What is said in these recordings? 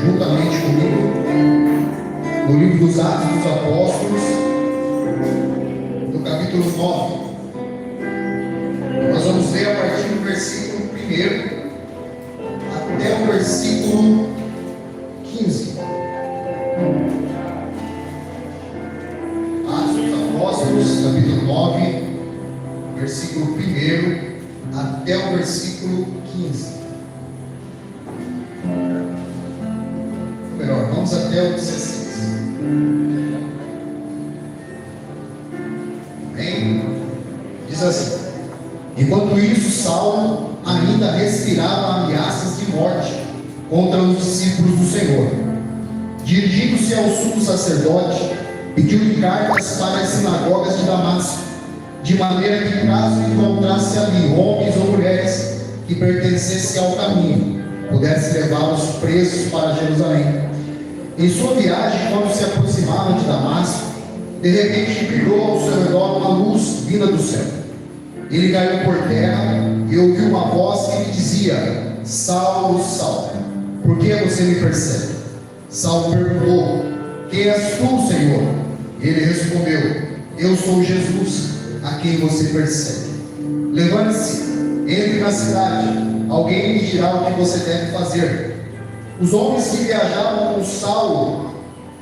juntamente comigo no livro dos Atos dos Apóstolos, no capítulo 9. Nós vamos ler a partir do versículo 1 até o versículo 15. Atos dos Apóstolos, capítulo 9, versículo 1 até o versículo 15. Melhor, vamos até o 16. Amém? Diz assim: enquanto isso, Saulo ainda respirava ameaças de morte contra os discípulos do Senhor. Dirigindo-se ao sumo sacerdote, pediu-lhe cartas para as sinagogas de Damasco, de maneira que, caso encontrasse ali homens ou mulheres que pertencessem ao caminho, pudesse levá-los presos para Jerusalém. Em sua viagem, quando se aproximava de Damasco, de repente brilhou ao seu redor uma luz vinda do céu. Ele caiu por terra e ouviu uma voz que lhe dizia: Saulo, Saulo, por que você me persegue? Saulo perguntou: quem és tu, Senhor? Ele respondeu: eu sou Jesus, a quem você persegue. Levante-se, entre na cidade, alguém lhe dirá o que você deve fazer. Os homens que viajavam com Saulo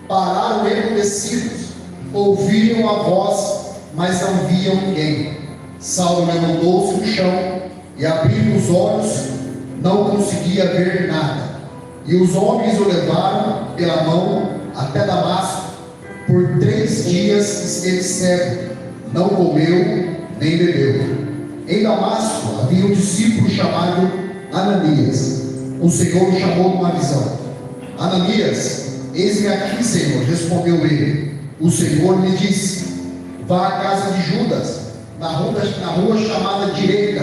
pararam emudecidos, ouviram a voz, mas não viam ninguém. Saulo levantou-se do chão e, abrindo os olhos, não conseguia ver nada. E os homens o levaram pela mão até Damasco. Por 3 dias esteve cego, não comeu nem bebeu. Em Damasco havia um discípulo chamado Ananias. O Senhor o chamou numa visão. Ananias, eis-me aqui, Senhor, respondeu ele. O Senhor lhe disse: vá à casa de Judas, na rua chamada Direita,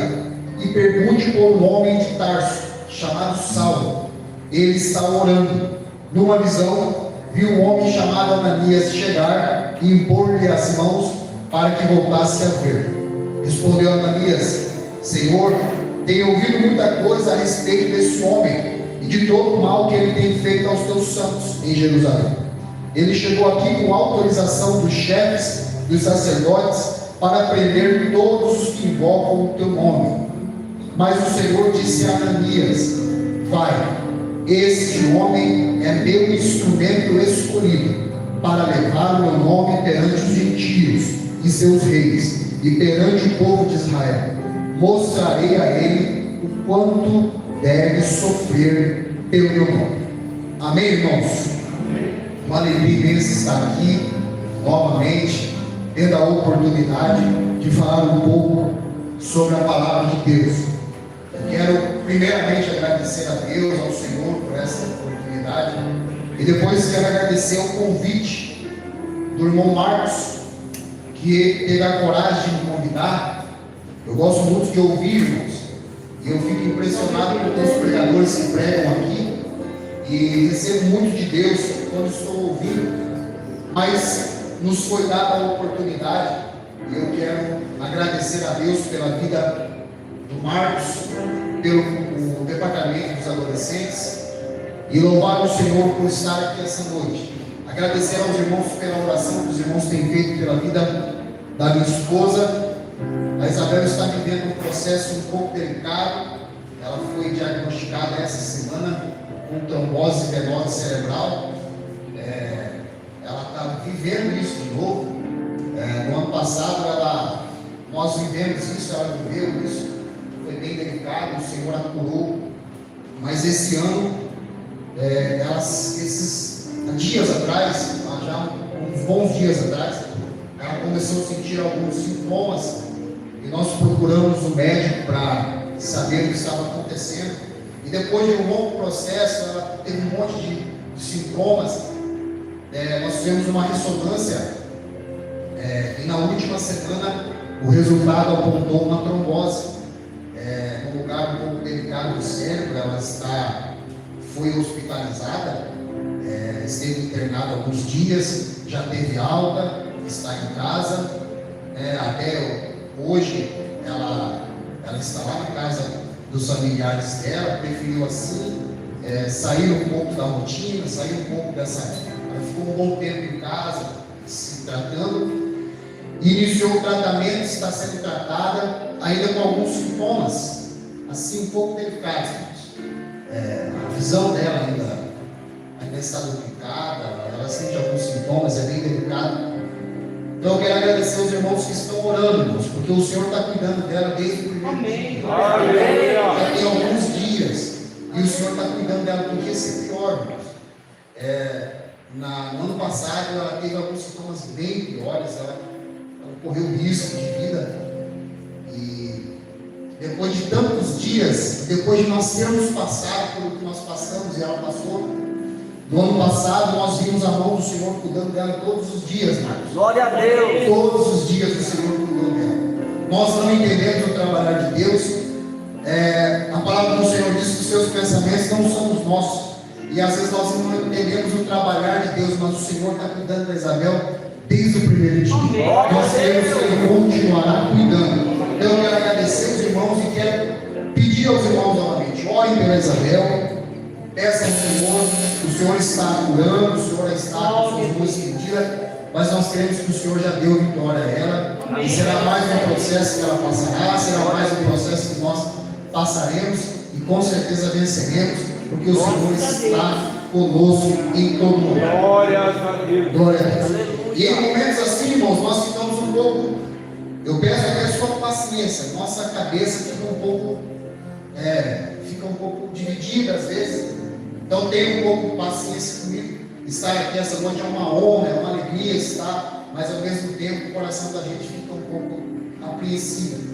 e pergunte por um homem de Tarso, chamado Saulo. Ele está orando. Numa visão, viu um homem chamado Ananias chegar e impor-lhe as mãos para que voltasse a ver. Respondeu Ananias: Senhor, tenho ouvido muita coisa a respeito desse homem e de todo o mal que ele tem feito aos teus santos em Jerusalém. Ele chegou aqui com autorização dos chefes dos sacerdotes para prender todos os que invocam o teu nome. Mas o Senhor disse a Ananias: vai, este homem é meu instrumento escolhido para levar o meu nome perante os gentios e seus reis e perante o povo de Israel. Mostrarei a ele o quanto deve sofrer pelo meu nome. Amém, irmãos? Uma alegria imensa estar aqui novamente, tendo a oportunidade de falar um pouco sobre a palavra de Deus. Eu quero primeiramente agradecer a Deus, ao Senhor, por essa oportunidade, e depois quero agradecer ao convite do irmão Marcos, que teve a coragem de me convidar. Eu gosto muito de ouvir, irmãos, e eu fico impressionado com os pregadores que pregam aqui, e recebo muito de Deus quando estou ouvindo, mas nos foi dada a oportunidade, e eu quero agradecer a Deus pela vida do Marcos, pelo departamento dos adolescentes, e louvar o Senhor por estar aqui essa noite. Agradecer aos irmãos pela oração que os irmãos têm feito pela vida da minha esposa. A Isabel está vivendo um processo um pouco delicado. Ela foi diagnosticada essa semana com trombose venosa cerebral. Ela está vivendo isso de novo. No ano passado nós vivemos isso, ela viveu isso. Foi bem delicado, o Senhor a curou. Mas esse ano, esses dias atrás, já uns bons dias atrás, ela começou a sentir alguns sintomas. E nós procuramos um médico para saber o que estava acontecendo. E depois de um longo processo, ela teve um monte de sintomas. Nós fizemos uma ressonância. E na última semana, o resultado apontou uma trombose. Num lugar um pouco delicado do cérebro. Ela foi hospitalizada. Esteve internada alguns dias. Já teve alta. Está em casa. Até hoje ela está lá na casa dos familiares dela, preferiu assim sair um pouco da rotina, sair um pouco dessa. Ela ficou um bom tempo em casa, se tratando, iniciou o tratamento, está sendo tratada, ainda com alguns sintomas, assim, um pouco delicados. A visão dela ainda está duplicada, ela sente alguns sintomas, é bem delicado. Então eu quero agradecer aos irmãos que estão orando, irmãos, porque o Senhor está cuidando dela desde o primeiro dia. Já tem alguns dias, e o Senhor está cuidando dela, porque esse é pior, irmãos. No ano passado ela teve alguns sintomas bem piores, ela correu risco de vida, e depois de tantos dias, depois de nós termos passado pelo que nós passamos e ela passou, no ano passado nós vimos a mão do Senhor cuidando dela todos os dias, Marcos. Glória a Deus! Todos os dias o Senhor cuidou dela. Nós não entendemos o trabalhar de Deus. A palavra do Senhor diz que os seus pensamentos não são os nossos. E às vezes nós não entendemos o trabalhar de Deus, mas o Senhor está cuidando da Isabel desde o primeiro dia. Nós queremos que Ele continuará cuidando. Então eu quero agradecer os irmãos e quero pedir aos irmãos novamente: orem pela Isabel, peçam ao Senhor. O Senhor está curando, o Senhor está com suas mãos estendidas, mas nós queremos que o Senhor já deu vitória a ela, e será mais um processo que ela passará, será mais um processo que nós passaremos, e com certeza venceremos, porque o Senhor está conosco em todo momento. Glória a Deus. Glória a Deus. E em momentos assim, irmãos, nós ficamos um pouco, eu peço até a sua paciência, nossa cabeça fica um pouco dividida às vezes. Então tenha um pouco de paciência comigo. Estar aqui essa noite é uma honra, é uma alegria estar, mas ao mesmo tempo o coração da gente fica um pouco apreensivo.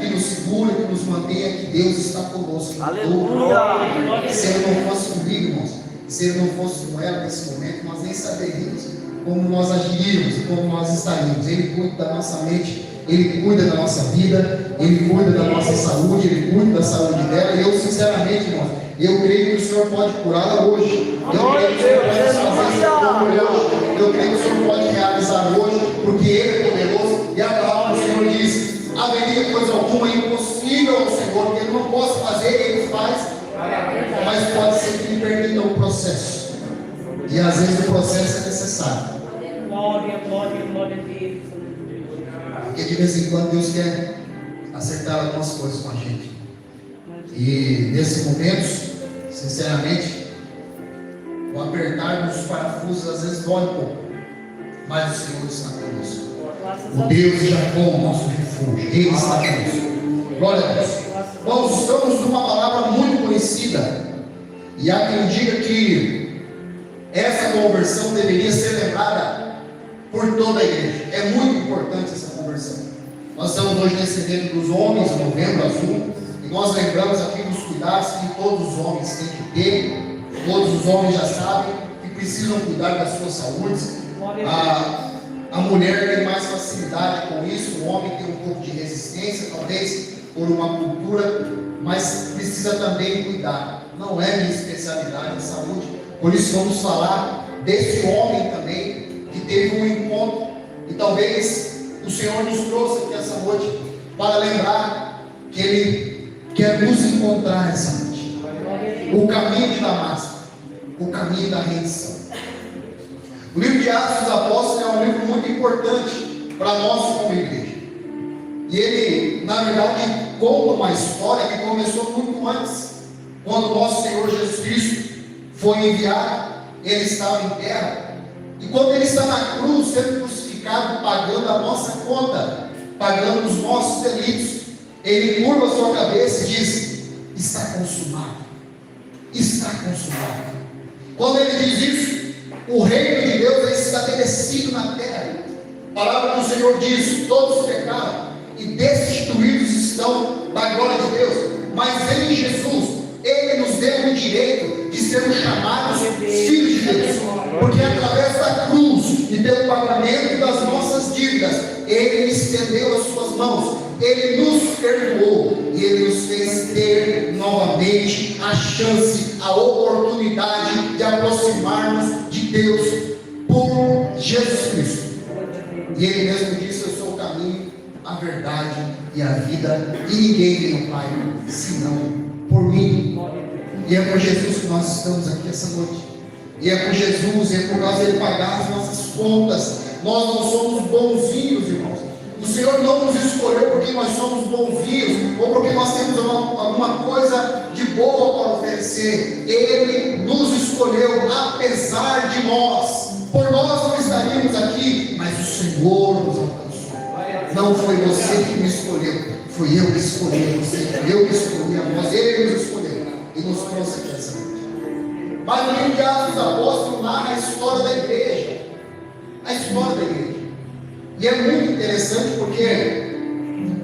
Que nos segura, que nos mantenha, que Deus está conosco. Aleluia! Se Ele não fosse comigo, irmãos, se Ele não fosse com ela nesse momento, nós nem saberíamos como nós agiríamos, como nós estaríamos. Ele cuida da nossa mente, Ele cuida da nossa vida, Ele cuida da nossa saúde, Ele cuida da saúde dela. E eu, sinceramente, irmãos, eu creio que o Senhor pode curá-la hoje. Eu creio que o Senhor pode fazer isso hoje. Eu creio que o Senhor pode realizar hoje, porque Ele é poderoso. E a palavra do Senhor diz: haveria coisa alguma impossível ao Senhor, que Ele não possa fazer, Ele faz. Mas pode ser que Ele permita um processo. E às vezes o processo é necessário. Glória a Deus. Porque de vez em quando Deus quer acertar algumas coisas com a gente. E nesses momentos, sinceramente, o apertar dos parafusos às vezes dói um pouco, mas o Senhor está conosco. O Deus de Jacó, nosso refúgio, Ele está conosco. Glória a Deus. Nós estamos numa palavra muito conhecida, e há quem diga que essa conversão deveria ser lembrada por toda a igreja. É muito importante essa conversão. Nós estamos hoje nesse evento dos homens, Novembro Azul, e nós lembramos aqui dos cuidados que todos os homens têm que ter. Todos os homens já sabem que precisam cuidar da sua saúde. A mulher tem mais facilidade com isso, o homem tem um pouco de resistência, talvez por uma cultura, mas precisa também cuidar. Não é minha especialidade em saúde, por isso vamos falar desse homem também, que teve um encontro, e talvez o Senhor nos trouxe aqui essa noite para lembrar que Ele quer nos encontrar essa noite. O caminho de Damasco, o caminho da redenção. O livro de Atos dos Apóstolos é um livro muito importante para nós como igreja. E ele, na verdade, conta uma história que começou muito antes. Quando nosso Senhor Jesus Cristo foi enviado, Ele estava em terra. E quando Ele está na cruz, sendo crucificado, pagando a nossa conta, pagando os nossos delitos, Ele curva a sua cabeça e diz: está consumado. Está consumado. Quando Ele diz isso, o reino de Deus é estabelecido na terra. A palavra do Senhor diz: todos pecaram e destituídos estão da glória de Deus, mas em Jesus Ele nos deu o direito de sermos chamados filhos de Deus, porque através da cruz e pelo pagamento das nossas dívidas, Ele estendeu as suas mãos, Ele nos perdoou e Ele nos fez ter novamente a chance, a oportunidade de aproximarmos de Deus por Jesus Cristo. E Ele mesmo disse: eu sou o caminho, a verdade e a vida, e ninguém vem ao Pai senão por mim. E é por Jesus que nós estamos aqui essa noite. E é por Jesus, é por causa dele pagar as nossas contas. Nós não somos bonzinhos, irmãos. O Senhor não nos escolheu porque nós somos bonzinhos ou porque nós temos alguma coisa de boa para oferecer. Ele nos escolheu apesar de nós. Por nós não estaríamos aqui, mas o Senhor nos alcançou. Não foi você que me escolheu, foi eu que escolhi você, foi eu que escolhi a nós, ele nos escolheu e nos trouxe aqui essa noite. Mas no livro de Atos dos Apóstolos narra a história da igreja. A história da igreja. E é muito interessante porque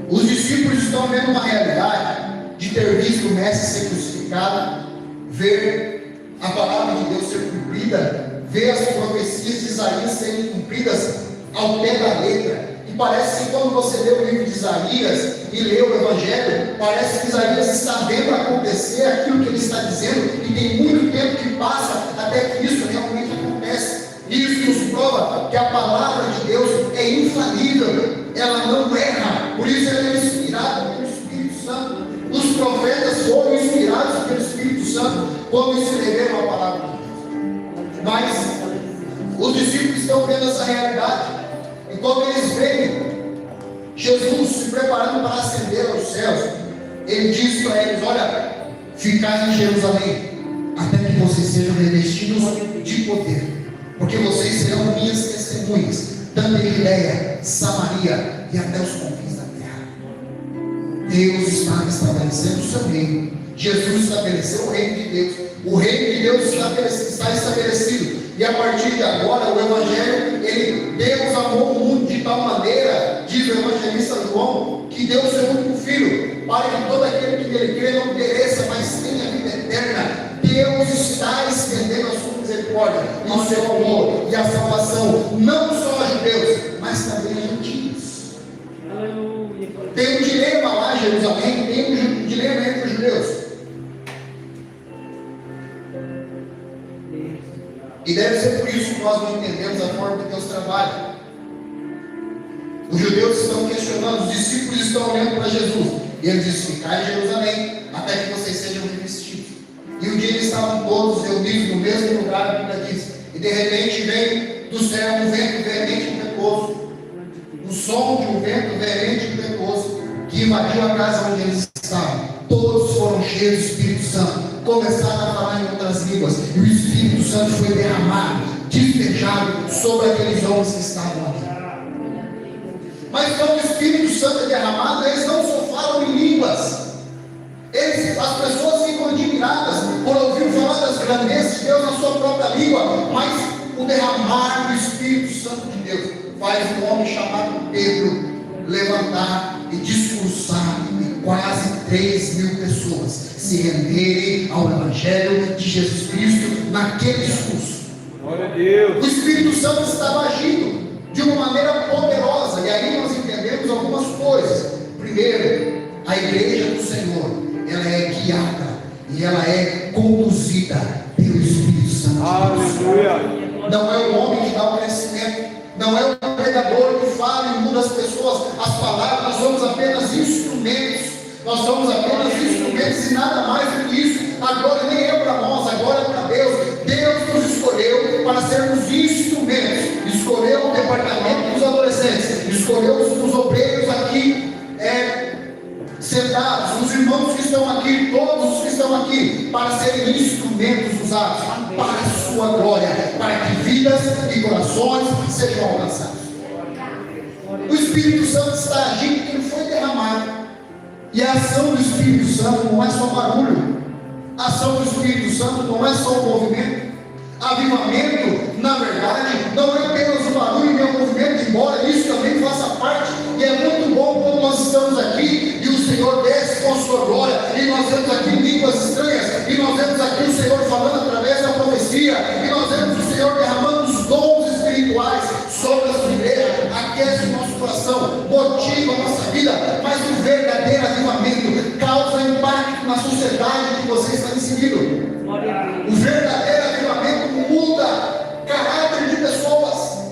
os discípulos estão vendo uma realidade de ter visto o Mestre ser crucificado, ver a palavra de Deus ser cumprida, ver as profecias de Isaías serem cumpridas ao pé da letra. E parece que quando você lê o livro de Isaías e lê o Evangelho, parece que Isaías está vendo acontecer aquilo que ele está dizendo, e tem muito tempo que passa até que isso realmente acontece. Isso nos prova que a palavra de Deus é infalível, ela não erra, por isso ela é inspirada pelo Espírito Santo. Os profetas foram inspirados pelo Espírito Santo quando escreveram a palavra de Deus. Mas os discípulos estão vendo essa realidade, e quando eles veem Jesus se preparando para ascender aos céus, ele diz para eles: olha, ficai em Jerusalém, até que vocês sejam revestidos de poder. Porque vocês serão minhas testemunhas, tanto em Judeia, Samaria e até os confins da terra. Deus está estabelecendo o seu reino. Jesus estabeleceu o reino de Deus. O reino de Deus está estabelecido. E a partir de agora, o Evangelho, Deus amou o mundo de tal maneira, diz o evangelista João, que deu o seu único filho, para que todo aquele que nele crê não pereça, mas tenha vida eterna. Deus está estendendo a sua misericórdia, e o seu amor e a salvação, não só a judeus, mas também a gentios. Tem um dilema lá em Jerusalém, tem um dilema entre os judeus. E deve ser por isso que nós não entendemos a forma que Deus trabalha. Os judeus estão questionando, os discípulos estão olhando para Jesus, e ele diz: ficai em Jerusalém, até que vocês sejam revestidos. E um dia eles estavam todos reunidos no mesmo lugar, a Bíblia diz, e de repente vem do céu um vento veemente e impetuoso, o som de um vento veemente e impetuoso, que invadiu a casa onde eles estavam. Todos foram cheios do Espírito Santo, começaram a falar em outras línguas, e o Espírito Santo foi derramado, despejado sobre aqueles homens que estavam ali. Mas quando o Espírito Santo é derramado, eles não só falam em línguas, as pessoas ficam admiradas por ouvir falar das grandezas de Deus na sua própria língua, mas o derramar do Espírito Santo de Deus faz um homem chamado Pedro levantar e discursar, e quase 3.000 pessoas se renderem ao Evangelho de Jesus Cristo naquele discurso. Glória a Deus. O Espírito Santo estava agindo de uma maneira poderosa, e aí nós entendemos algumas coisas. Primeiro, a igreja do Senhor, ela é guiada e ela é conduzida pelo Espírito Santo. Aleluia. Não é o homem que dá o crescimento, não é o pregador que fala e muda as pessoas, as palavras. Nós somos apenas instrumentos, nós somos apenas instrumentos e nada mais do que isso. Agora nem é para nós, agora é para Deus. Deus nos escolheu para sermos instrumentos, escolheu o departamento dos adolescentes, escolheu os obreiros aqui sentados, os irmãos que estão aqui, todos os que estão aqui, para serem instrumentos usados para a sua glória, para que vidas e corações sejam alcançados. O Espírito Santo está agindo porque ele foi derramado, e a ação do Espírito Santo não é só barulho, a ação do Espírito Santo não é só o movimento. Avivamento, na verdade, não é apenas o barulho e o movimento, embora isso também faça parte, e é muito bom quando nós estamos aqui e o Senhor desce com a sua glória, e nós vemos aqui línguas estranhas, e nós vemos aqui o Senhor falando através da profecia, e nós vemos o Senhor derramando os dons espirituais sobre a sua igreja, aquece o nosso coração, motiva a nossa vida, mas o verdadeiro avivamento causa impacto na sociedade que você está inserido. O verdadeiro avivamento muda caráter de pessoas.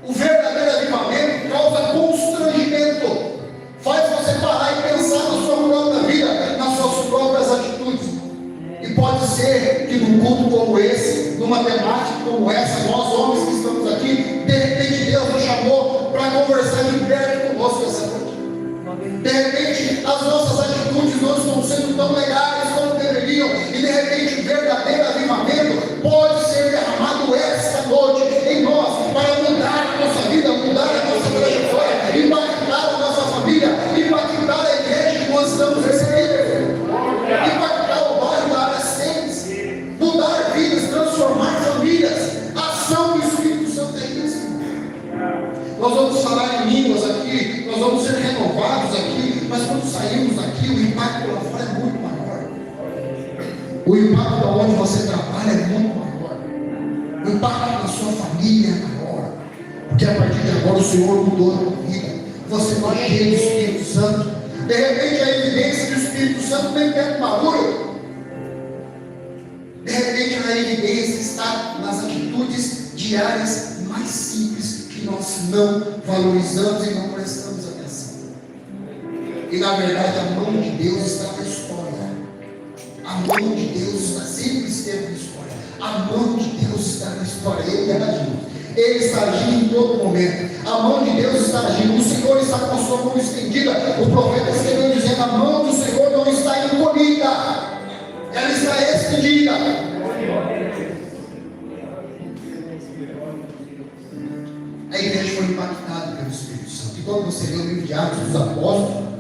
O verdadeiro avivamento causa constrangimento, faz você parar e pensar na sua própria vida, nas suas próprias atitudes. E numa temática como essa, nós homens que estamos aqui, de repente Deus nos chamou para conversar de perto conosco essa noite. De repente as nossas atitudes não estão sendo tão legais como deveriam, e de repente o verdadeiro avivamento pode ser derramado esta noite em nós, para mudar a nossa vida, mudar a nossa trajetória, impactar a nossa família, impactar a igreja que nós estamos recebendo, impactar o bairro da área 6, mudar vidas, transformar famílias. A ação do Espírito Santo é isso. Nós vamos falar em línguas aqui, nós vamos ser renovados aqui, mas quando sairmos daqui, o impacto lá fora é muito maior. O impacto onde você trabalha é muito maior. O impacto na sua família é maior. Porque a partir de agora o Senhor mudou a tua vida. Você está cheio do Espírito Santo. De repente a evidência do Espírito Santo vem dentro do bagulho. De repente a evidência está nas atitudes diárias mais simples que nós não valorizamos e não prestamos atenção. E na verdade a mão de Deus está na história. A mão de Deus sempre esteve na história. A mão de Deus está na história. Ele está agindo. Ele está agindo em todo momento. A mão de Deus está agindo. O Senhor está com a sua mão estendida. O profeta escreveu dizendo: a mão do Senhor não está encolhida, ela está estendida. A igreja foi impactada pelo Espírito Santo. E quando você lê o livro de Atos dos Apóstolos,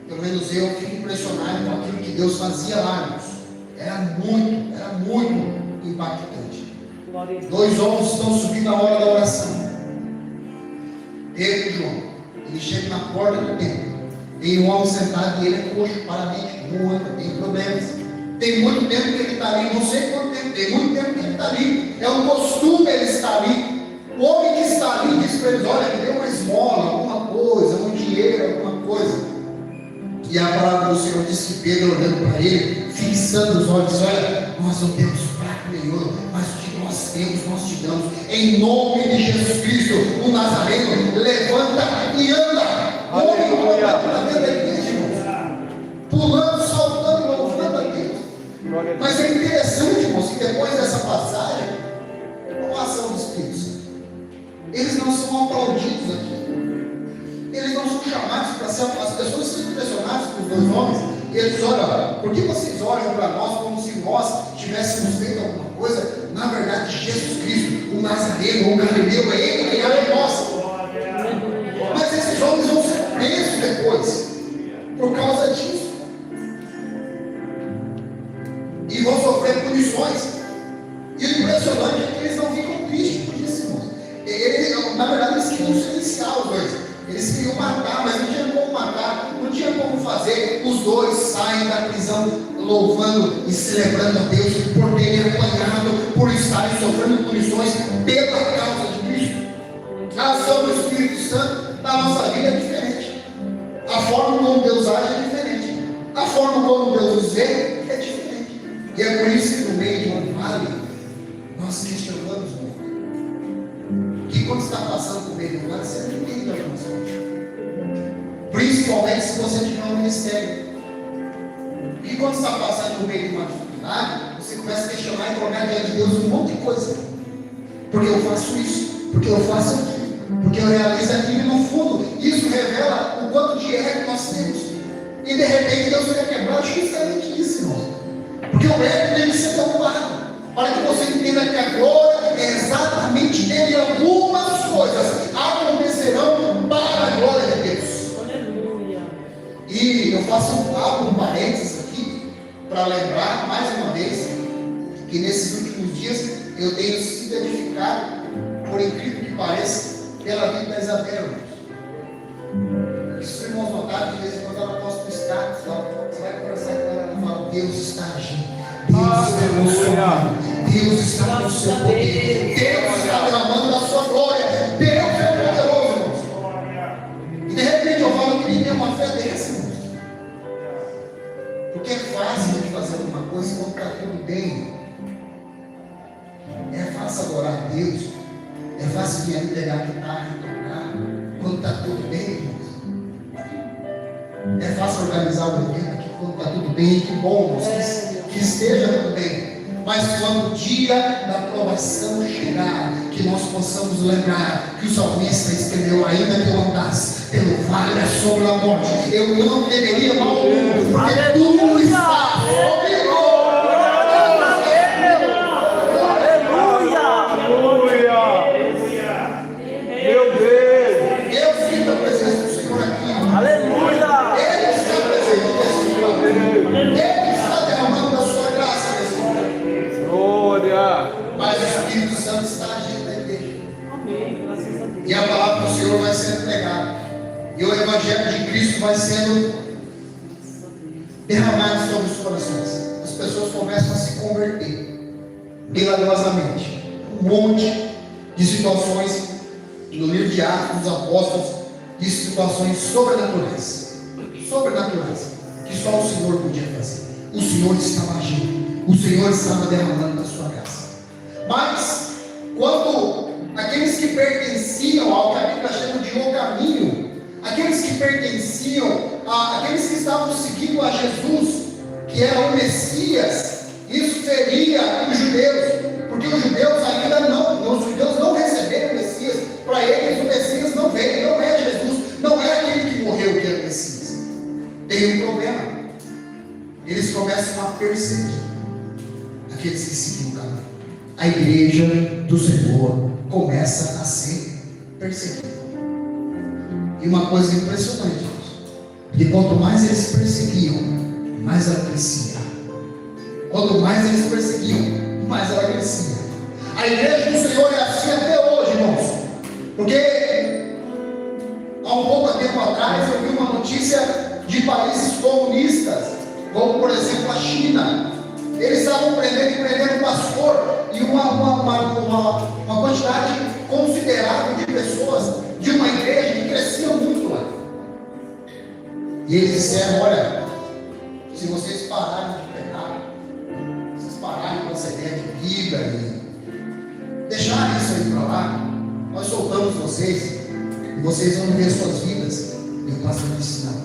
pelo menos eu fico impressionado com aquilo que Deus fazia lá, irmãos. Era muito impactante. 2 homens estão subindo na hora da oração. Pedro e João. Ele chega na porta do templo. Tem um homem sentado e ele é coxo, paralítico, não anda, tem problemas. Tem muito tempo que ele está ali, não sei quanto tempo, tem muito tempo que ele está ali. É um costume ele estar ali. O homem que está ali diz para eles: olha, me dê uma esmola, alguma coisa, um dinheiro, alguma coisa. E a palavra do Senhor diz que Pedro, olhando para ele, fixando os olhos: olha, nós não temos prato nenhum, mas o que nós temos, nós te damos. Em nome de Jesus Cristo, o Nazareno, levanta e anda. Homem, anda para dentro da igreja, irmãos. Pulando, saltando, louvando a Deus. Mas é interessante, irmãos, que depois dessa passagem, qual a ação do Espírito Santo? Eles não são aplaudidos aqui. Eles não são chamados para ser. As pessoas são impressionadas com os 2 homens. E eles dizem: olha, por que vocês olham para nós como se nós tivéssemos feito alguma coisa? Na verdade, Jesus Cristo, o Nazareno, o Galileu, é Ele que é em nós. Mas esses homens vão ser presos depois, por causa disso. E vão sofrer punições. E o impressionante é que eles não ficam tristes por isso, irmãos. Na verdade, eles queriam silenciar os 2. Eles queriam matar, mas não tinha como matar, não tinha como fazer. Os 2 saem da prisão louvando e celebrando a Deus por terem apanhado, por estarem sofrendo punições pela causa de Cristo. A ação do Espírito Santo na nossa vida é diferente. A forma como Deus age é diferente. A forma como Deus nos vê é diferente. E é por isso que no meio de um vale nós questionamos muito. Que quando está passando por meio de um vale, você não entende a nossa. Principalmente se você tiver um ministério. E quando está passando por meio de uma dificuldade, você começa a questionar e colocar diante de Deus um monte de coisa. Porque eu faço isso, porque eu faço aquilo, porque eu realizo aquilo, e no fundo isso revela o quanto de erro que nós temos. E de repente Deus vai quebrar justamente isso, irmão. Porque o erro tem que ser derrubado, para que você entenda que a glória é exatamente nele. Algumas coisas acontecerão para a glória de Deus. E eu faço um parênteses aqui, para lembrar mais uma vez, que nesses últimos dias eu tenho sido edificado, por incrível que pareça, pela vida da Isabel. Isso, irmãos, notaram, de vez em quando ela posta o status, você vai conversar com ela e fala: Deus está agindo, Deus está emocionado, Deus está com o seu poder, Deus está derramando da sua glória, Deus é poderoso, irmãos. E de repente eu falo que nem tem uma fé dessa, irmãos. Porque é fácil de fazer alguma coisa quando está tudo bem. É fácil adorar a Deus. É fácil vir ali pegar a guitarra e tocar quando está tudo bem, irmãos. É fácil organizar o evento aqui quando está tudo bem. Que bom, irmãos, que esteja tudo bem. mas quando o dia da provação chegar, que nós possamos lembrar que o salmista escreveu: ainda que eu andasse pelo vale da sombra da morte, eu não temeria mal algum, porque tu estás comigo. Meu Deus. Eu sinto a presença do Senhor aqui. Aleluia! Ele está presente nesse lugar. Ele está derramando da sua graça nesse lugar. Glória. Mas o Espírito Santo está agindo na igreja. Amém. Graças a Deus. E a palavra do Senhor vai sendo pregada. E o Evangelho de Cristo vai sendo derramado sobre os corações. As pessoas começam a se converter milagrosamente. Um monte de situações no livro de Atos dos Apóstolos, de situações sobrenaturais, que só o Senhor podia fazer. O Senhor estava agindo, o Senhor estava derramando da sua graça. Mas quando aqueles que pertenciam ao que a Bíblia chama de o caminho, aqueles que estavam seguindo a Jesus, que era o Messias, isso seria os judeus, porque os judeus não receberam o Messias. Para eles o Messias não veio, não é Jesus, não é aquele que morreu que é o Messias. Tem um problema. Eles começam a perseguir aqueles que seguiam o caminho. A igreja do Senhor começa a ser perseguida. E uma coisa impressionante, que quanto mais eles perseguiam, mais ela crescia. Quanto mais eles perseguiam, mais ela crescia. A igreja do Senhor é assim até hoje, irmãos. Porque há um pouco tempo atrás eu vi uma notícia de países comunistas, como por exemplo a China. Eles estavam prendendo um pastor e uma quantidade considerável de pessoas de uma igreja que crescia muito lá. E eles disseram: olha, se vocês pararem de pecar, vocês pararem com essa ideia de Bíblia e deixarem isso aí para lá, nós soltamos vocês e vocês vão ver suas vidas. E o pastor disse: não.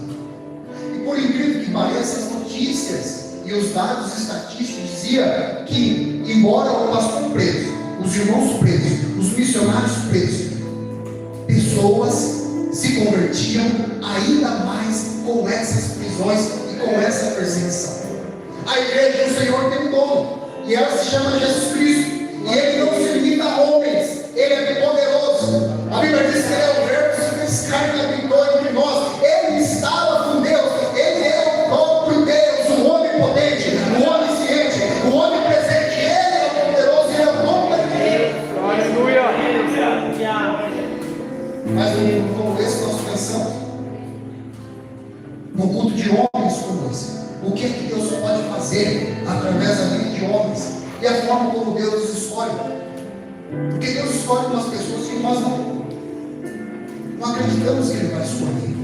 E por incrível que pareça, as notícias e os dados estatísticos diziam que, embora o pastor preso, os irmãos presos, os missionários presos, pessoas se convertiam ainda mais com essas prisões e com essa perseguição. A igreja do Senhor tem um dono, e ela se chama Jesus Cristo. E ele não se limita a homens, ele é poderoso. A Bíblia diz que ele é o verbo que se fez carne e habitou entre nós. Ele estava com Deus, ele é o próprio Deus, o onipotente, o onisciente, o onipresente. Ele é o poderoso, ele é o onipotente. Aleluia. Mas no como esse nós pensamos, no culto de homens como esse, o que é que Deus pode fazer através da vida de homens? E a forma como Deus escolhe. Porque Deus escolhe umas pessoas que nós não acreditamos que Ele vai escolher.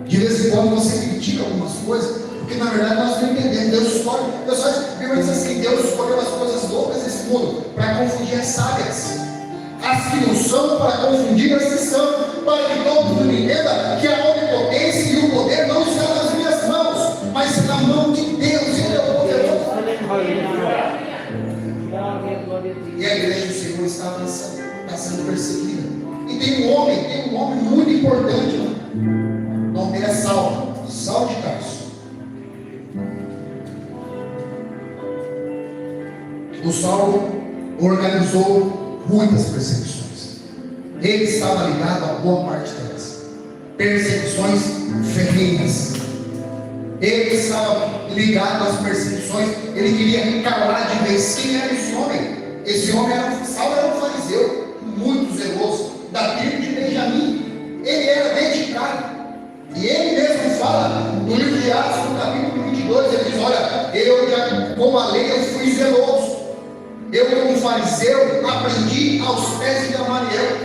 De vez em quando você critica algumas coisas, porque na verdade nós não entendemos. Deus escolhe. Deus faz, a Bíblia diz assim: Deus escolheu as coisas loucas desse mundo para confundir as sábias. As que não são, para confundir as que são, para que todo mundo entenda que a onipotência e o poder não estão nas minhas mãos, mas na mão de Deus. Ele é o poderoso. E a igreja do Senhor está avançando, está sendo perseguida. E tem um homem muito importante lá. O nome dele é Saulo de Tarso. O Saulo organizou muitas perseguições. Ele estava ligado a boa parte delas. Perseguições ferrenhas. Ele estava ligado às perseguições. Ele queria calar de vez. Quem era esse homem? Esse homem Saulo era um fariseu, muito zeloso, da tribo de Benjamim. Ele era dedicado. E ele mesmo fala no livro de Atos, no capítulo 22, ele diz: olha, eu com a lei eu fui zeloso. Eu, como fariseu, aprendi aos pés de Gamaliel.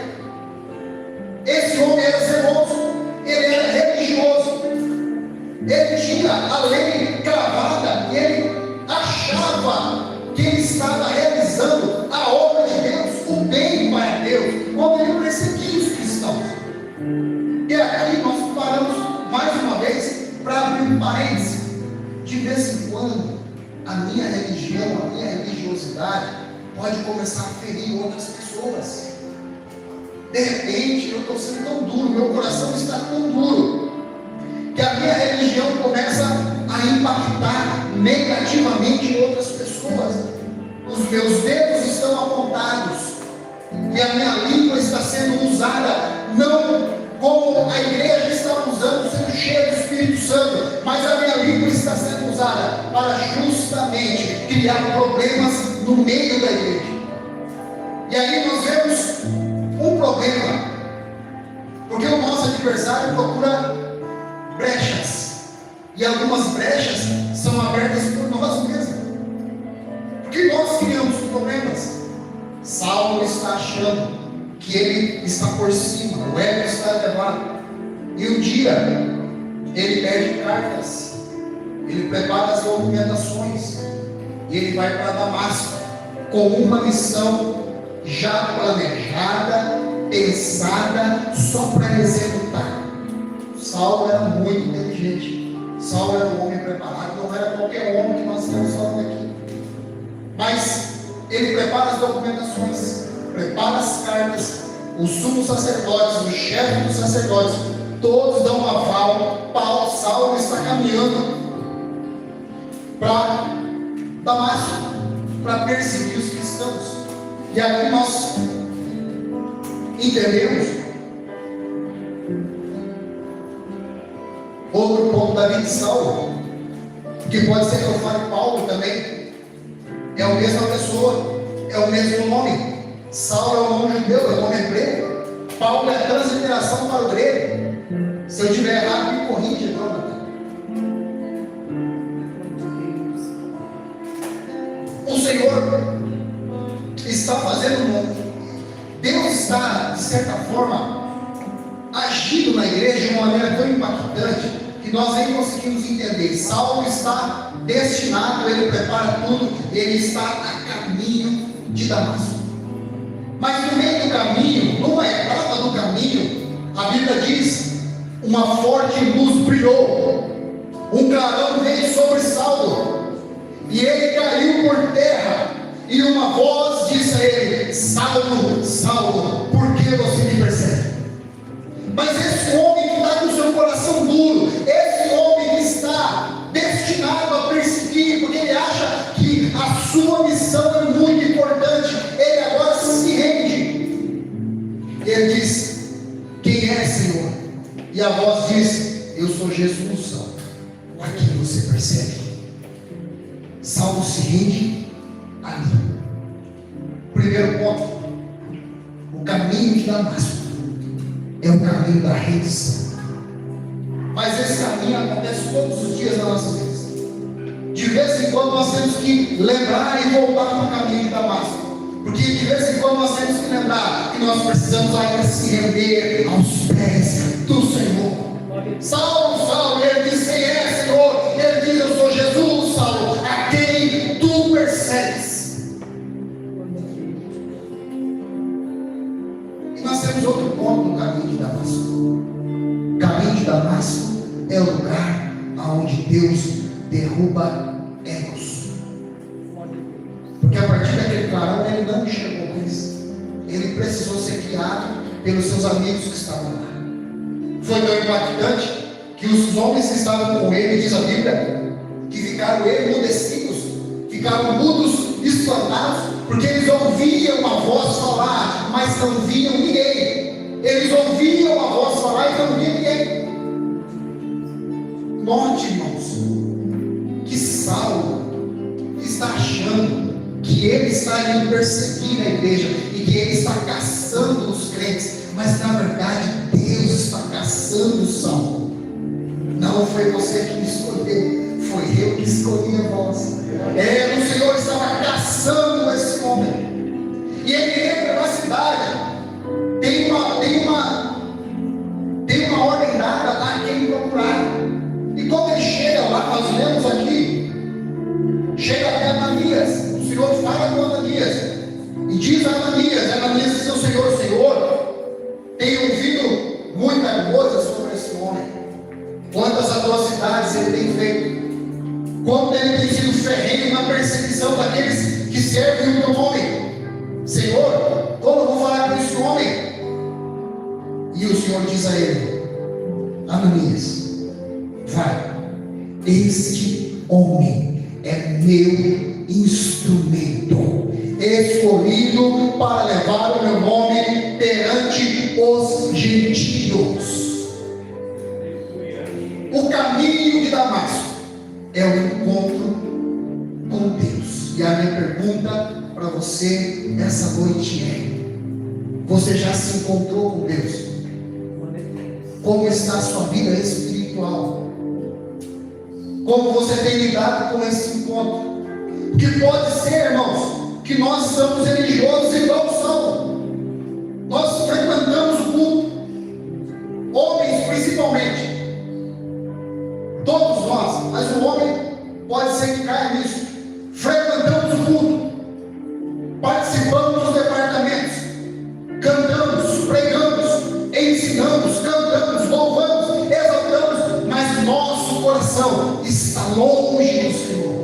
Esse homem era zeloso, ele era religioso, ele tinha a lei cravada, e ele achava que ele estava realizando a obra de Deus, o bem para Deus, quando ele perseguia os cristãos. E aqui nós paramos mais uma vez para abrir um parênteses. De vez em quando, a minha religião, a minha religiosidade pode começar a ferir outras pessoas. De repente, eu estou sendo tão duro, meu coração está tão duro, que a minha religião começa a impactar negativamente em outras pessoas. Os meus dedos estão apontados, e a minha língua está sendo usada, não como a igreja está usando, sendo cheia do Espírito Santo, mas a minha língua está sendo usada para justamente criar problemas no meio da igreja. E aí nós vemos um problema, porque o nosso adversário procura brechas, e algumas brechas são abertas por nós mesmos, porque nós criamos problemas. Saulo está achando que ele está por cima, o ego está elevado, e um dia ele pede cartas, ele prepara as documentações, e ele vai para Damasco com uma missão já planejada, pensada, só para executar. Saulo era muito inteligente, Saulo era um homem preparado, não era qualquer homem que nós estamos falando aqui, mas ele prepara as documentações, prepara as cartas, os sumos sacerdotes, o chefe dos sacerdotes, todos dão um aval. Saulo está caminhando para Damasco, para perseguir os cristãos. E aqui nós entendemos outro ponto da vida de Saulo, que pode ser que eu fale Paulo também. É a mesma pessoa, é o mesmo nome. Saulo é o nome judeu, é o nome hebreu. Paulo é a transliteração para o grego. Se eu estiver errado, me corrija, Jonathan. O Senhor está fazendo Deus está, de certa forma, agindo na igreja de uma maneira tão impactante que nós nem conseguimos entender. Saulo está destinado, ele prepara tudo, ele está a caminho de Damasco. Mas no meio do caminho, numa etapa do caminho, a Bíblia diz: uma forte luz brilhou, um clarão veio sobre Saulo, e ele caiu por terra, e uma voz disse a ele: Saulo, Saulo, por que você me persegue? Mas esse homem que está com o seu coração duro, esse homem que está destinado a perseguir, porque ele acha que a sua missão é muito importante, ele agora se rende. Ele diz: quem é, Senhor? E a voz diz: eu sou Jesus, Saulo, a quem você persegue. Saulo se rende ali. Primeiro ponto: o caminho de Damasco é o caminho da rendição. Mas esse caminho acontece todos os dias nas nossas vidas. De vez em quando nós temos que lembrar e voltar para o caminho de Damasco, porque de vez em quando nós temos que lembrar que nós precisamos ainda se render aos pés do Senhor. Saulo, Saulo, ele diz: quem é, Senhor? Ele diz: eu sou Jesus, Saulo, a quem tu persegues. E nós temos outro ponto no caminho de Damasco. O caminho de Damasco é o lugar onde Deus derruba egos. Porque a partir daquele clarão ele não enxergou mais. Ele precisou ser guiado pelos seus amigos que estavam lá. Foi tão impactante que os homens que estavam com ele, diz a Bíblia, que ficaram emudecidos, ficaram mudos, espantados, porque eles ouviam a voz falar, mas não viam ninguém. Eles ouviam a voz falar e não viam ninguém. Note, irmãos, que Saulo está achando que ele está indo perseguir a igreja e que ele está caçando os crentes, mas na verdade Deus está caçando Saulo. Não foi você que me escolheu, foi eu que escolhi a vós. O Senhor estava caçando esse homem, e ele entra na cidade. Tem uma ordem dada a quem procurar. E quando ele chega lá, nós lemos aqui, chega até Ananias. O Senhor fala com Ananias e diz a Ananias diz ao Senhor: Senhor, tenho ouvido muita coisa sobre esse homem, quantas atrocidades ele tem feito. Quanto ele tem sido ferrenho na perseguição daqueles que servem o teu nome. Senhor, como eu vou falar com esse homem? E o Senhor diz a ele: Ananias, vai, este homem é meu instrumento, escolhido para levar o meu nome perante os gentios. O caminho de Damasco é o encontro com Deus. E a minha pergunta para você essa noite é: você já se encontrou com Deus? Como está a sua vida espiritual? Como você tem lidado com esse encontro? Porque pode ser, irmãos, que nós somos religiosos e não somos. Nós frequentamos o culto, homens principalmente, todos nós, mas o homem pode ser que caia nisso. Frequentamos o culto, participamos dos departamentos, cantamos, pregamos, ensinamos, cantamos, louvamos, exaltamos, mas nosso coração está longe do Senhor.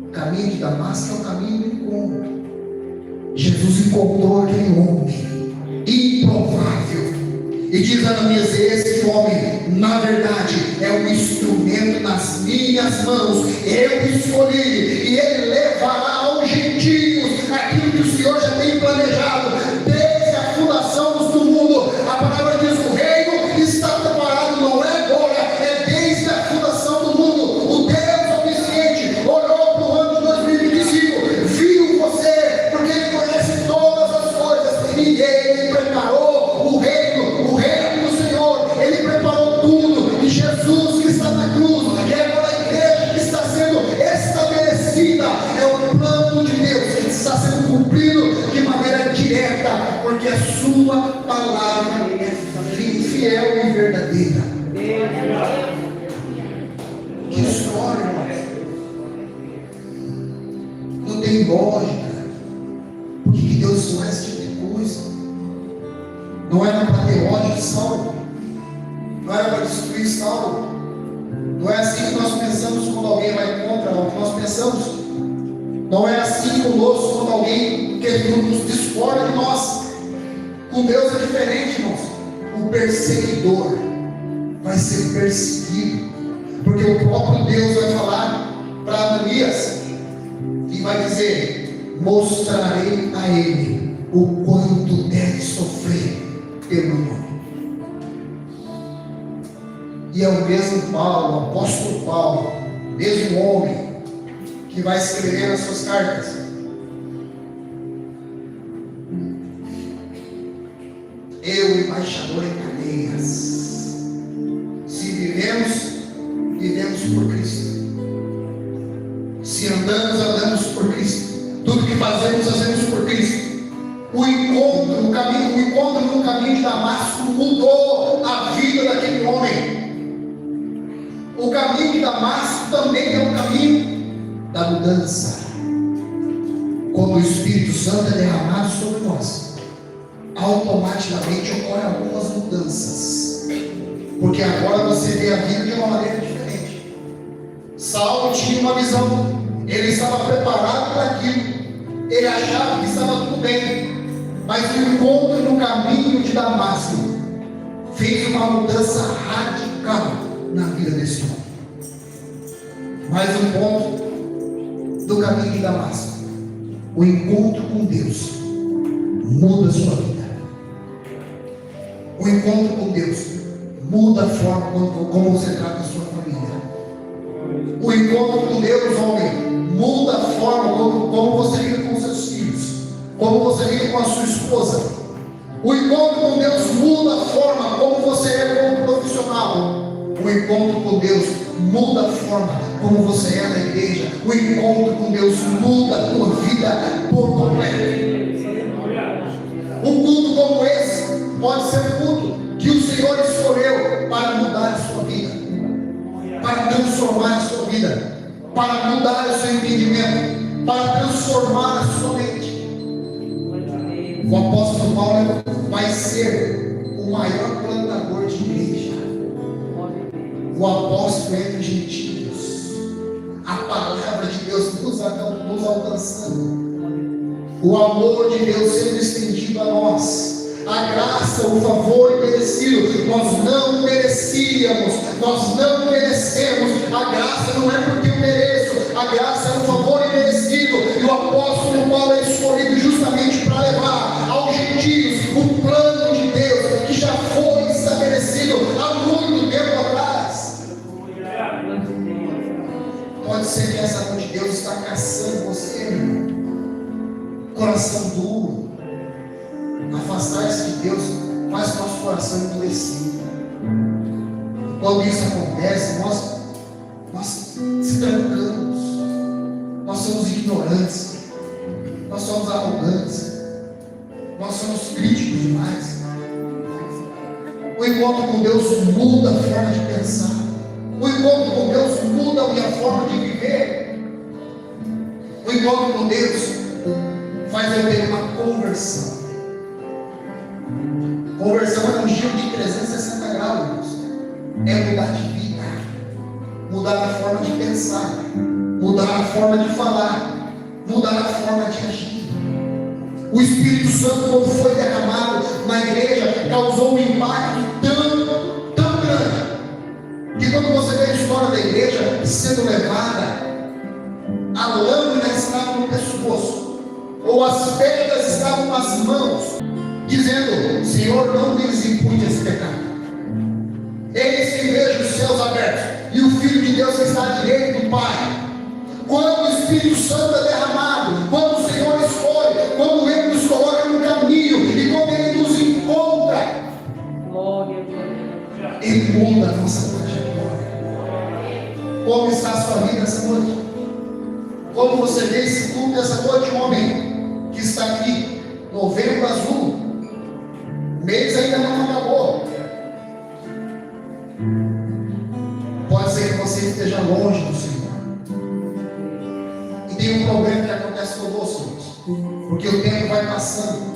O caminho de Damasco é o caminho do encontro. Jesus encontrou aquele homem improvável e diz a Ananias: esse homem, na verdade, é um instrumento nas minhas mãos. Eu escolhi, e ele levará aos gentios aquilo que o Senhor já tem planejado desde a fundação do mundo. A palavra diz: o reino está preparado, não é agora, é desde a fundação do mundo. O Deus omnisciente olhou para o ano de 2025, viu você, porque ele conhece todas as coisas, e ele preparou o reino do Senhor. Ele preparou tudo, e Jesus que está na cruz, e agora a igreja que está sendo estabelecida, é o plano de Deus que está sendo cumprido de maneira direta, porque a sua palavra é fiel e verdadeira. Que história, irmãos! Não tem lógica. Por que Deus faz esse tipo de coisa? Não era para ter ódio de Saulo, não era para destruir Saulo. Não é assim que nós pensamos quando alguém vai contra o que nós pensamos. Não é assim conosco quando alguém que nos discorda de nós. Com Deus é diferente, irmãos. O perseguidor vai ser perseguido, porque o próprio Deus vai falar para Ananias e vai dizer: mostrarei a ele o quanto deve sofrer pelo nome. E é o mesmo Paulo, o apóstolo Paulo, mesmo homem, que vai escrever as suas cartas. Eu, embaixador em cadeias, se vivemos por Cristo. Se andamos por Cristo. Tudo que fazemos por Cristo. O encontro no caminho de Damasco mudou a vida daquele homem. O caminho de Damasco também é o caminho da mudança. Quando o Espírito Santo é derramado sobre nós, automaticamente ocorrem algumas mudanças, porque agora você vê a vida de uma maneira diferente. Saulo tinha uma visão, ele estava preparado para aquilo, ele achava que estava tudo bem, mas o encontro no caminho de Damasco fez uma mudança radical na vida desse homem. Mais um ponto do caminho de Damasco: o encontro com Deus muda a sua vida. O encontro com Deus muda a forma como você trata a sua família. O encontro com Deus, homem, muda a forma como você vive com seus filhos, como você vive com a sua esposa. O encontro com Deus muda a forma como você é como profissional. O encontro com Deus muda a forma como você é na igreja. O encontro com Deus muda a tua vida por completo. Um culto como esse pode ser um culto que o Senhor escolheu para mudar a sua vida, para transformar a sua vida, para mudar o seu entendimento, para transformar a sua mente. O apóstolo Paulo vai ser o maior plantador de igreja, o apóstolo entre os gentios. nos alcançando. O amor de Deus sendo estendido a nós. A graça, o favor imerecido. Nós não merecíamos, nós não merecemos. A graça não é porque eu mereço, a graça é um favor imerecido. E o apóstolo Paulo é escolhido justamente para levar aos gentios o plano de Deus que já foi estabelecido há muito tempo atrás. Pode ser que essa noite Deus está caçando você, meu irmão. Coração duro. Afastar-se de Deus faz o nosso coração endurecer. Quando isso acontece, nós se trancamos, nós somos ignorantes, nós somos arrogantes, nós somos críticos demais. O encontro com Deus muda a forma de pensar, o encontro com Deus muda a minha forma de viver. O encontro com Deus faz eu ter uma conversão. Conversão é um giro de 360 graus. É mudar de vida, mudar a forma de pensar, mudar a forma de falar, mudar a forma de agir. O Espírito Santo, quando foi derramado na igreja, causou um impacto tão grande, que quando você vê a história da igreja sendo levada, a lâmina estava no pescoço, ou as pedras estavam nas mãos, dizendo: Senhor, não lhes impute esse pecado. Eis que vejo os céus abertos e o Filho de Deus está à direita do Pai. Quando o Espírito Santo é derramado, quando o Senhor escolhe, quando Ele nos coloca no caminho e quando Ele nos encontra, Ele muda a nossa trajetória. Como está a sua vida essa noite? Como você vê esse culto essa noite, homem que está aqui? Novembro azul. O mês ainda não acabou. Pode ser que você esteja longe do Senhor. E tem um problema que acontece conosco, porque o tempo vai passando.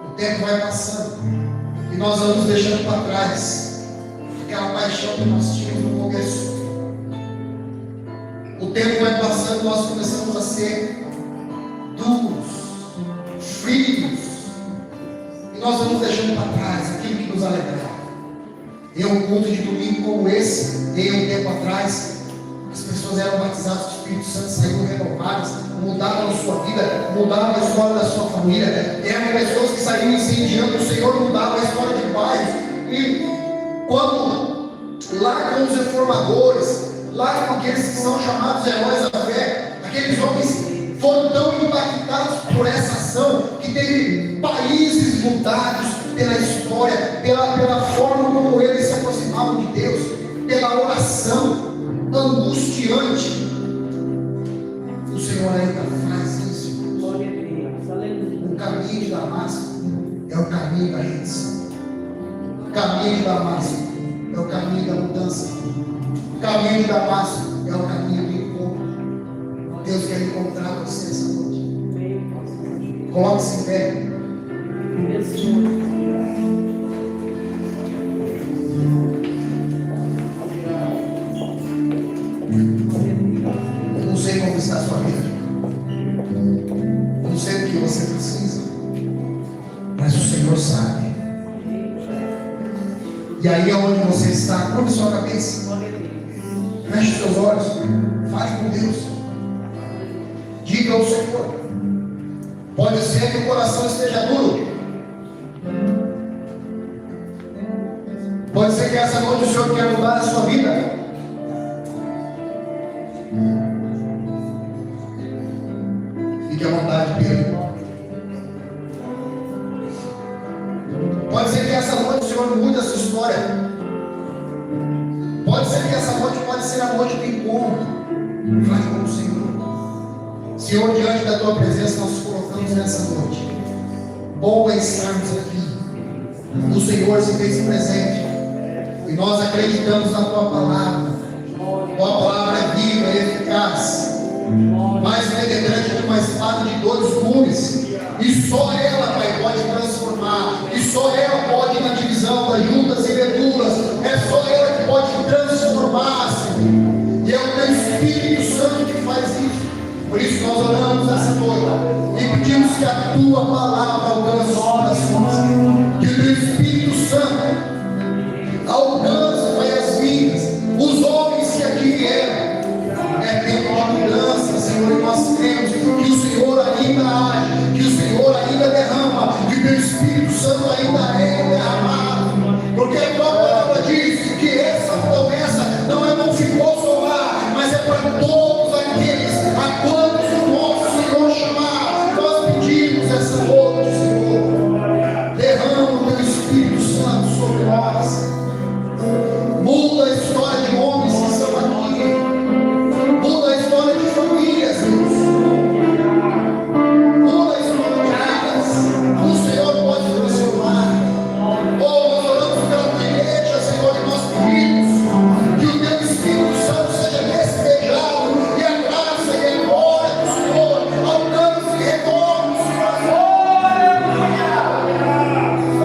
O tempo vai passando. E nós vamos deixando para trás aquela paixão que nós tínhamos no começo. O tempo vai passando e nós começamos a ser duros, frios. E nós vamos deixando para trás aquilo que nos alegrava. Em um culto de domingo como esse, em um tempo atrás, as pessoas eram batizadas com o Espírito Santo, saíram renovadas, mudaram a sua vida, mudaram a história da sua família. Eram pessoas que saíram incendiando o Senhor, mudavam a história de pais. E quando lá com os reformadores, lá com aqueles que são chamados heróis da fé, aqueles homens foram tão impactados por essa ação que teve países mudados pela história, pela forma como eles se aproximavam de Deus, pela oração angustiante. O Senhor ainda faz isso. O caminho de Damasco é o caminho da redenção. O caminho de Damasco é o caminho da mudança. O caminho de Damasco é o caminho do encontro. Deus quer encontrar você essa noite. Coloque-se em pé. Eu não sei como está a sua vida. Eu não sei o que você precisa. Mas o Senhor sabe. E aí é onde você está. Curva sua cabeça. Feche seus olhos. Fale com Deus. Diga ao Senhor. Pode ser que o coração esteja duro. Pode ser que essa noite o Senhor quer mudar a sua vida. Fique à vontade dele. Pode ser que essa noite o Senhor mude a sua história. Pode ser que essa noite pode ser a noite do encontro. Fale com o Senhor. Senhor, diante da tua presença nós nos colocamos nessa noite. Bom é estarmos aqui. O Senhor se fez presente. E nós acreditamos na tua palavra. Tua palavra é viva e eficaz, mais penetrante que uma espada de 2 gumes. E só ela, Pai, pode transformar. E só ela pode ir na divisão das juntas e medulas. É só ela que pode transformar, Senhor. E é o teu Espírito Santo que faz isso. Por isso isso, nós oramos essa noite e pedimos que a tua palavra alcance os corações, que o teu Espírito Santo alcance, Pai, as vidas, os homens que aqui vieram. É tempo de mudança, Senhor, e nós cremos que o Senhor ainda age, que o Senhor ainda derrama, que o teu Espírito Santo ainda é derramado, porque a tua palavra diz que essa promessa não ficou só lá, mas é para todos aqueles a quantos o nosso Senhor chamar. Nós pedimos essa noite, Senhor, derrama o teu Espírito Santo sobre nós, muda a história de homens que estão aqui, muda a história de famílias, Deus, muda a história de vidas, o Senhor pode transformar. Oh, nós oramos pela tua igreja, Senhor, e nós pedimos que o teu Espírito Santo seja despejado e a graça e a glória do Senhor alcance e retorne os corações.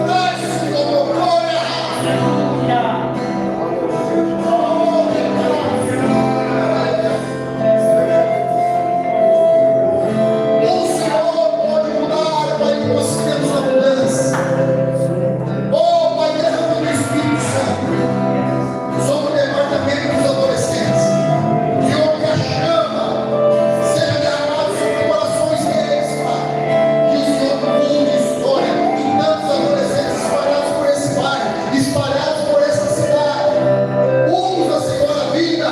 Desce, Senhor, glória. O Senhor pode mudar, Pai, que nós temos a mudança. Oh, Pai, derrama o teu Espírito Santo sobre o departamento dos adolescentes. Senhor, que a chama seja derramada sobre corações deles, Pai. Que o Senhor mude a história de tantos adolescentes espalhados por esse bairro, espalhados por essa cidade. Usa, Senhor, a vida